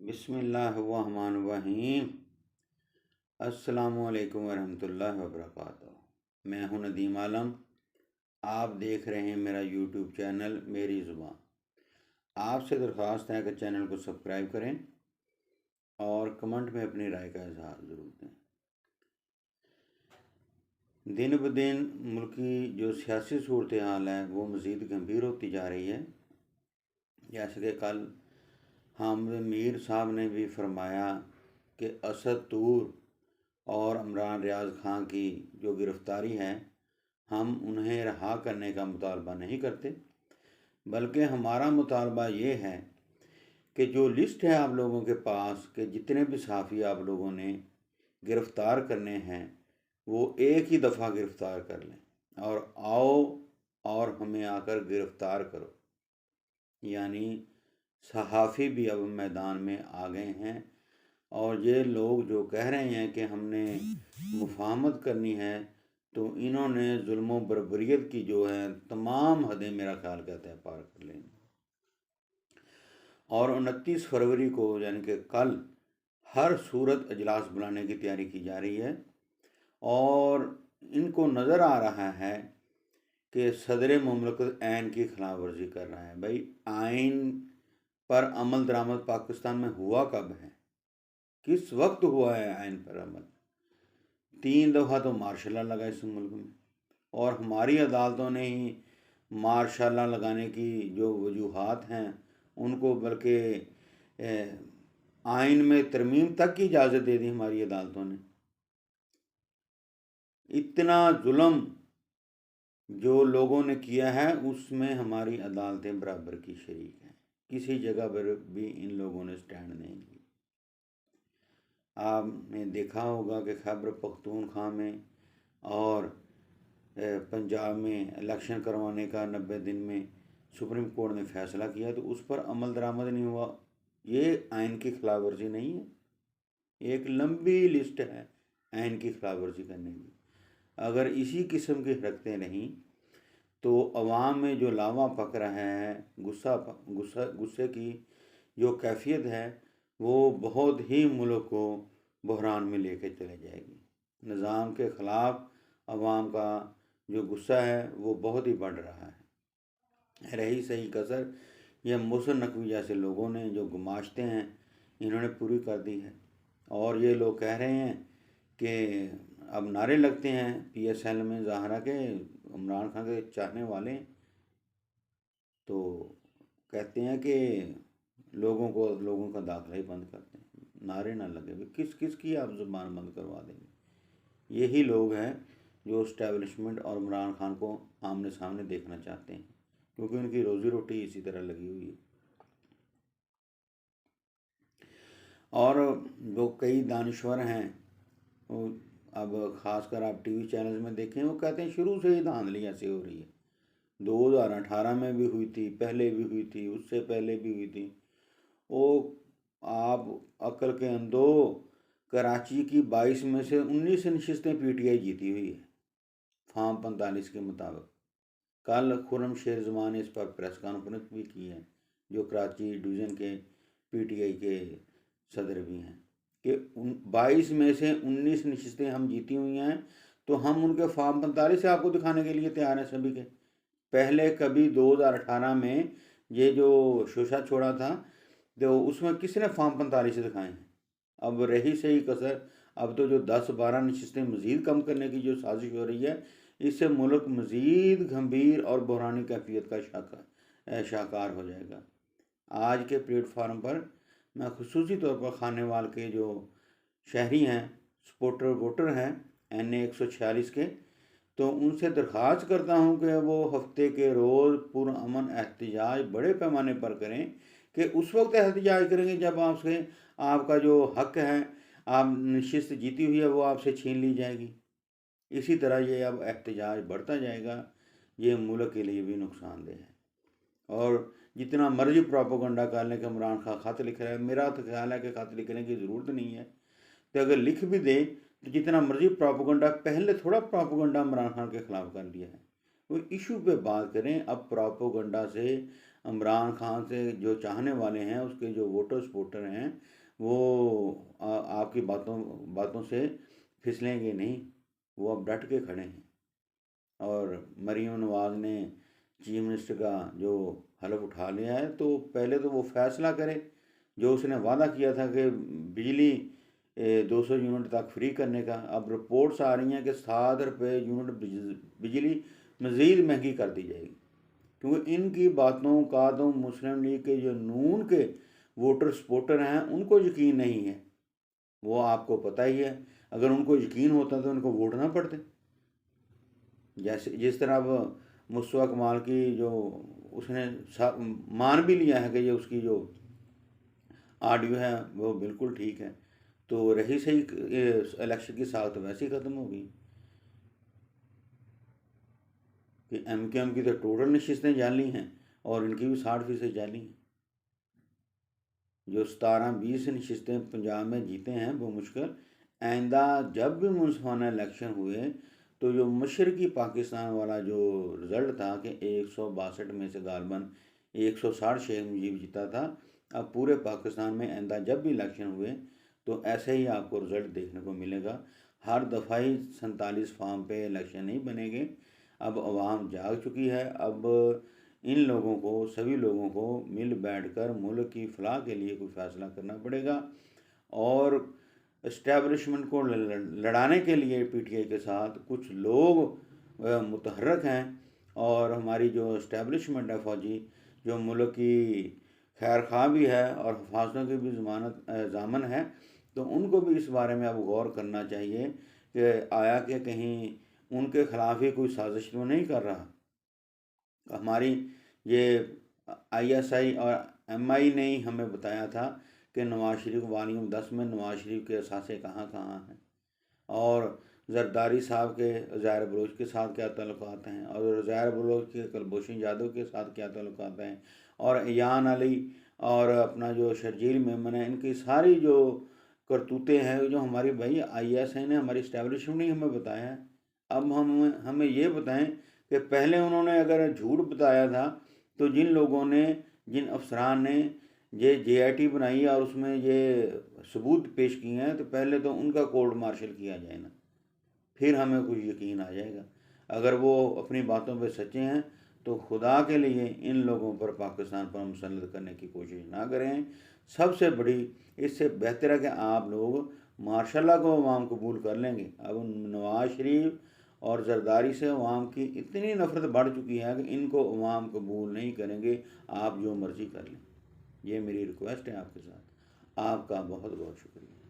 बिस्मिल्लाहिर्रहमानिर्रहीम। अस्सलामुअलैकुम वरहमतुल्लाहि वबरकातुहू। मैं हूं नदीम आलम। आप देख रहे हैं मेरा यूट्यूब चैनल मेरी ज़ुबान। आपसे दरख्वास्त है कि चैनल को सब्सक्राइब करें और कमेंट में अपनी राय का इजहार ज़रूर दें। दिन ब दिन मुल्क की जो सियासी सूरत हाल है वो मज़ीद गंभीर होती जा रही है। जैसे कि कल हामिद मीर साहब ने भी फरमाया कि असद तूर और इमरान रियाज खां की जो गिरफ़्तारी है, हम उन्हें रहा करने का मुतालबा नहीं करते, बल्कि हमारा मुतालबा ये है कि जो लिस्ट है आप लोगों के पास कि जितने भी सहाफ़ी आप लोगों ने गिरफ़्तार करने हैं वो एक ही दफ़ा गिरफ़्तार कर लें और आओ और हमें आकर गिरफ़्तार करो। यानी सहाफ़ी भी अब मैदान में आ गए हैं और ये लोग जो कह रहे हैं कि हमने मुफाहमत करनी है, तो इन्होंने जुल्म बर्बरियत की जो है तमाम हदें मेरा ख्याल कहता है पार कर लेंगे। और 29 फरवरी को यानी कि कल हर सूरत अजलास बुलाने की तैयारी की जा रही है और इनको नज़र आ रहा है कि सदर मुमलकत आइन की खिलाफ वर्जी कर रहा है। भाई, आइन पर अमल दरामद पाकिस्तान में हुआ कब है, किस वक्त हुआ है आइन पर अमल? 3 दफ़ा तो मार्शल लॉ लगा इस मुल्क में और हमारी अदालतों ने ही मार्शल लॉ लगाने की जो वजूहात हैं उनको बल्कि आइन में तरमीम तक की इजाज़त दे दी हमारी अदालतों ने। इतना जुल्म जो लोगों ने किया है उसमें हमारी अदालतें बराबर की शरीक हैं। किसी जगह पर भी इन लोगों ने स्टैंड नहीं लिया। आपने देखा होगा कि खैबर पख्तूनख्वा में और पंजाब में इलेक्शन करवाने का 90 दिन में सुप्रीम कोर्ट ने फैसला किया, तो उस पर अमल दरामद नहीं हुआ। ये आइन की खिलाफ वर्जी नहीं है, एक लंबी लिस्ट है आइन की खिलाफ वर्जी करने की। अगर इसी किस्म की हरकतें नहीं तो अवाम में जो लावा पक रहा है, गुस्से की जो कैफियत है वो बहुत ही मुल्क को बहरान में लेके चले जाएगी। निज़ाम के ख़िलाफ़ अवाम का जो गुस्सा है वो बहुत ही बढ़ रहा है। रही सही कसर ये मोहसिन नकवी जैसे लोगों ने जो गुमाश्ते हैं इन्होंने पूरी कर दी है। और ये लोग कह रहे हैं कि अब नारे लगते हैं PSL में ज़ाहरा के इमरान खान के चाहने वाले, तो कहते हैं कि लोगों का दाखिला ही बंद करते हैं, नारे ना लगे। किस किस की आप ज़ुबान बंद करवा देंगे? यही लोग हैं जो इस्टेब्लिशमेंट और इमरान खान को आमने सामने देखना चाहते हैं, क्योंकि उनकी रोज़ी रोटी इसी तरह लगी हुई है। और जो कई दानिश्वर हैं वो अब ख़ासकर आप TV चैनल्स में देखें, वो कहते हैं शुरू से ही धांधली ऐसे हो रही है। 2018 में भी हुई थी, पहले भी हुई थी, उससे पहले भी हुई थी। वो आप अक्ल के अंधो, कराची की 22 में से 19 नशिस्तें PTI जीती हुई है फॉर्म 45 के मुताबिक। कल खुर्रमशेर ज़मान ने इस पर प्रेस कॉन्फ्रेंस भी की है, जो कराची डिवीज़न के PTI के सदर भी हैं, कि 22 में से 19 नशिस्तें हम जीती हुई हैं, तो हम उनके फॉर्म 45 से आपको दिखाने के लिए तैयार हैं सभी के। पहले कभी 2018 में ये जो शोशा छोड़ा था तो उसमें किसने फॉर्म 45 दिखाए हैं? अब रही सही कसर, अब तो जो 10-12 नशिस्तें मज़ीद कम करने की जो साजिश हो रही है, इससे मुल्क मज़ीद गंभीर और बहरानी कैफियत का शाकार हो जाएगा। आज के प्लेटफार्म पर मैं खुसूसी तौर पर खानेवाल के जो शहरी हैं, सपोर्टर वोटर हैं NA 146 के, तो उनसे दरख्वास्त करता हूं कि वो हफ्ते के रोज़ पुरअमन एहतजाज बड़े पैमाने पर करें। कि उस वक्त एहतजाज करेंगे जब आपका जो हक है, आप नशिस्त जीती हुई है, वो आपसे छीन ली जाएगी। इसी तरह ये अब एहतजाज बढ़ता जाएगा, ये मुल्क के लिए भी नुकसानदेह है। और जितना मर्जी प्रोपोगंडा कर लें कि इमरान खान ख़त लिख रहा है, मेरा तो ख्याल है कि ख़त लिखने की ज़रूरत नहीं है। तो अगर लिख भी दे तो जितना मर्जी प्रोपोगंडा, पहले थोड़ा प्रोपोगंडा इमरान खान के ख़िलाफ़ कर लिया है, वो इशू पे बात करें। अब प्रोपोगंडा से इमरान खान से जो चाहने वाले हैं, उसके जो वोटर सपोर्टर हैं, वो आपकी बातों से फिसलेंगे नहीं। वो अब डट के खड़े हैं। और मरीम नवाज़ ने चीफ मिनिस्टर का जो हलफ उठा लिया है, तो पहले तो वो फैसला करे जो उसने वादा किया था कि बिजली 200 यूनिट तक फ्री करने का। अब रिपोर्ट्स आ रही हैं कि 7 रुपये यूनिट बिजली मज़ीद महंगी कर दी जाएगी, क्योंकि इनकी बातों का तो मुस्लिम लीग के जो नून के वोटर सपोर्टर हैं उनको यकीन नहीं है। वो आपको पता ही है, अगर उनको यकीन होता तो उनको वोट ना पड़ते। जैसे जिस तरह अब मुस्तफा कमाल की जो उसने मान भी लिया है कि ये उसकी जो ऑडियो है वो बिल्कुल ठीक है, तो रही सही इलेक्शन की साख तो वैसे ही ख़त्म हो गई कि MQM की तो टोटल नशिस्तें जाली हैं और इनकी भी 60% जाली हैं। जो 17-20 नशिस्तें पंजाब में जीते हैं वो मुश्किल। आइंदा जब भी मुनसिफाना इलेक्शन हुए तो जो मशरकी पाकिस्तान वाला जो रिज़ल्ट था कि 162 में से गालबन 160 शेख मुजीब जीता था, अब पूरे पाकिस्तान में आइंदा जब भी इलेक्शन हुए तो ऐसे ही आपको रिज़ल्ट देखने को मिलेगा। हर दफ़ा ही 47 फार्म पे इलेक्शन नहीं बनेंगे। अब आवाम जाग चुकी है। अब इन लोगों को, सभी लोगों को मिल बैठकर मुल्क की फलाह के लिए कोई फ़ैसला करना पड़ेगा। और इस्टेब्लिशमेंट को लड़ाने के लिए PTI के साथ कुछ लोग मुतहर्रक हैं, और हमारी जो इस्टेब्लिशमेंट है फ़ौजी, जो मुल्क की खैर खा भी है और हिफाजतों की भी ज़मानत ज़ामन है, तो उनको भी इस बारे में अब गौर करना चाहिए कि आया कि कहीं उनके ख़िलाफ़ ही कोई साजिश तो नहीं कर रहा। हमारी ये ISI और MI ने ही हमें बताया था कि नवाज़ शरीफ वॉल्यूम 10 में नवाज़ शरीफ के असासे कहाँ कहाँ हैं, और जरदारी साहब के ज़ाहिर बलोच के साथ क्या ताल्लुकात हैं, और ज़ाहिर बलोच के कुलभूषण यादव के साथ क्या ताल्लुकात हैं, और अयान अली और अपना जो शर्जील मेमन है, इनकी सारी जो करतूतें हैं, जो हमारी भाई ISI ने, हमारी इस्टेब्लिशमेंट ने हमें बताया है। अब हमें ये बताएं कि पहले उन्होंने अगर झूठ बताया था तो जिन लोगों ने, जिन अफसरान ने ये JIT बनाई और उसमें ये सबूत पेश किए हैं, तो पहले तो उनका कोर्ट मार्शल किया जाए ना, फिर हमें कुछ यकीन आ जाएगा। अगर वो अपनी बातों पे सच्चे हैं तो खुदा के लिए इन लोगों पर, पाकिस्तान पर मुसल्लत करने की कोशिश ना करें। सबसे बड़ी, इससे बेहतर है कि आप लोग मार्शल को अवाम कबूल कर लेंगे। अब नवाज़ शरीफ और जरदारी से अवाम की इतनी नफ़रत बढ़ चुकी है कि इनको अवाम कबूल नहीं करेंगे, आप जो मर्ज़ी कर लें। ये मेरी रिक्वेस्ट है आपके साथ। आपका बहुत बहुत शुक्रिया।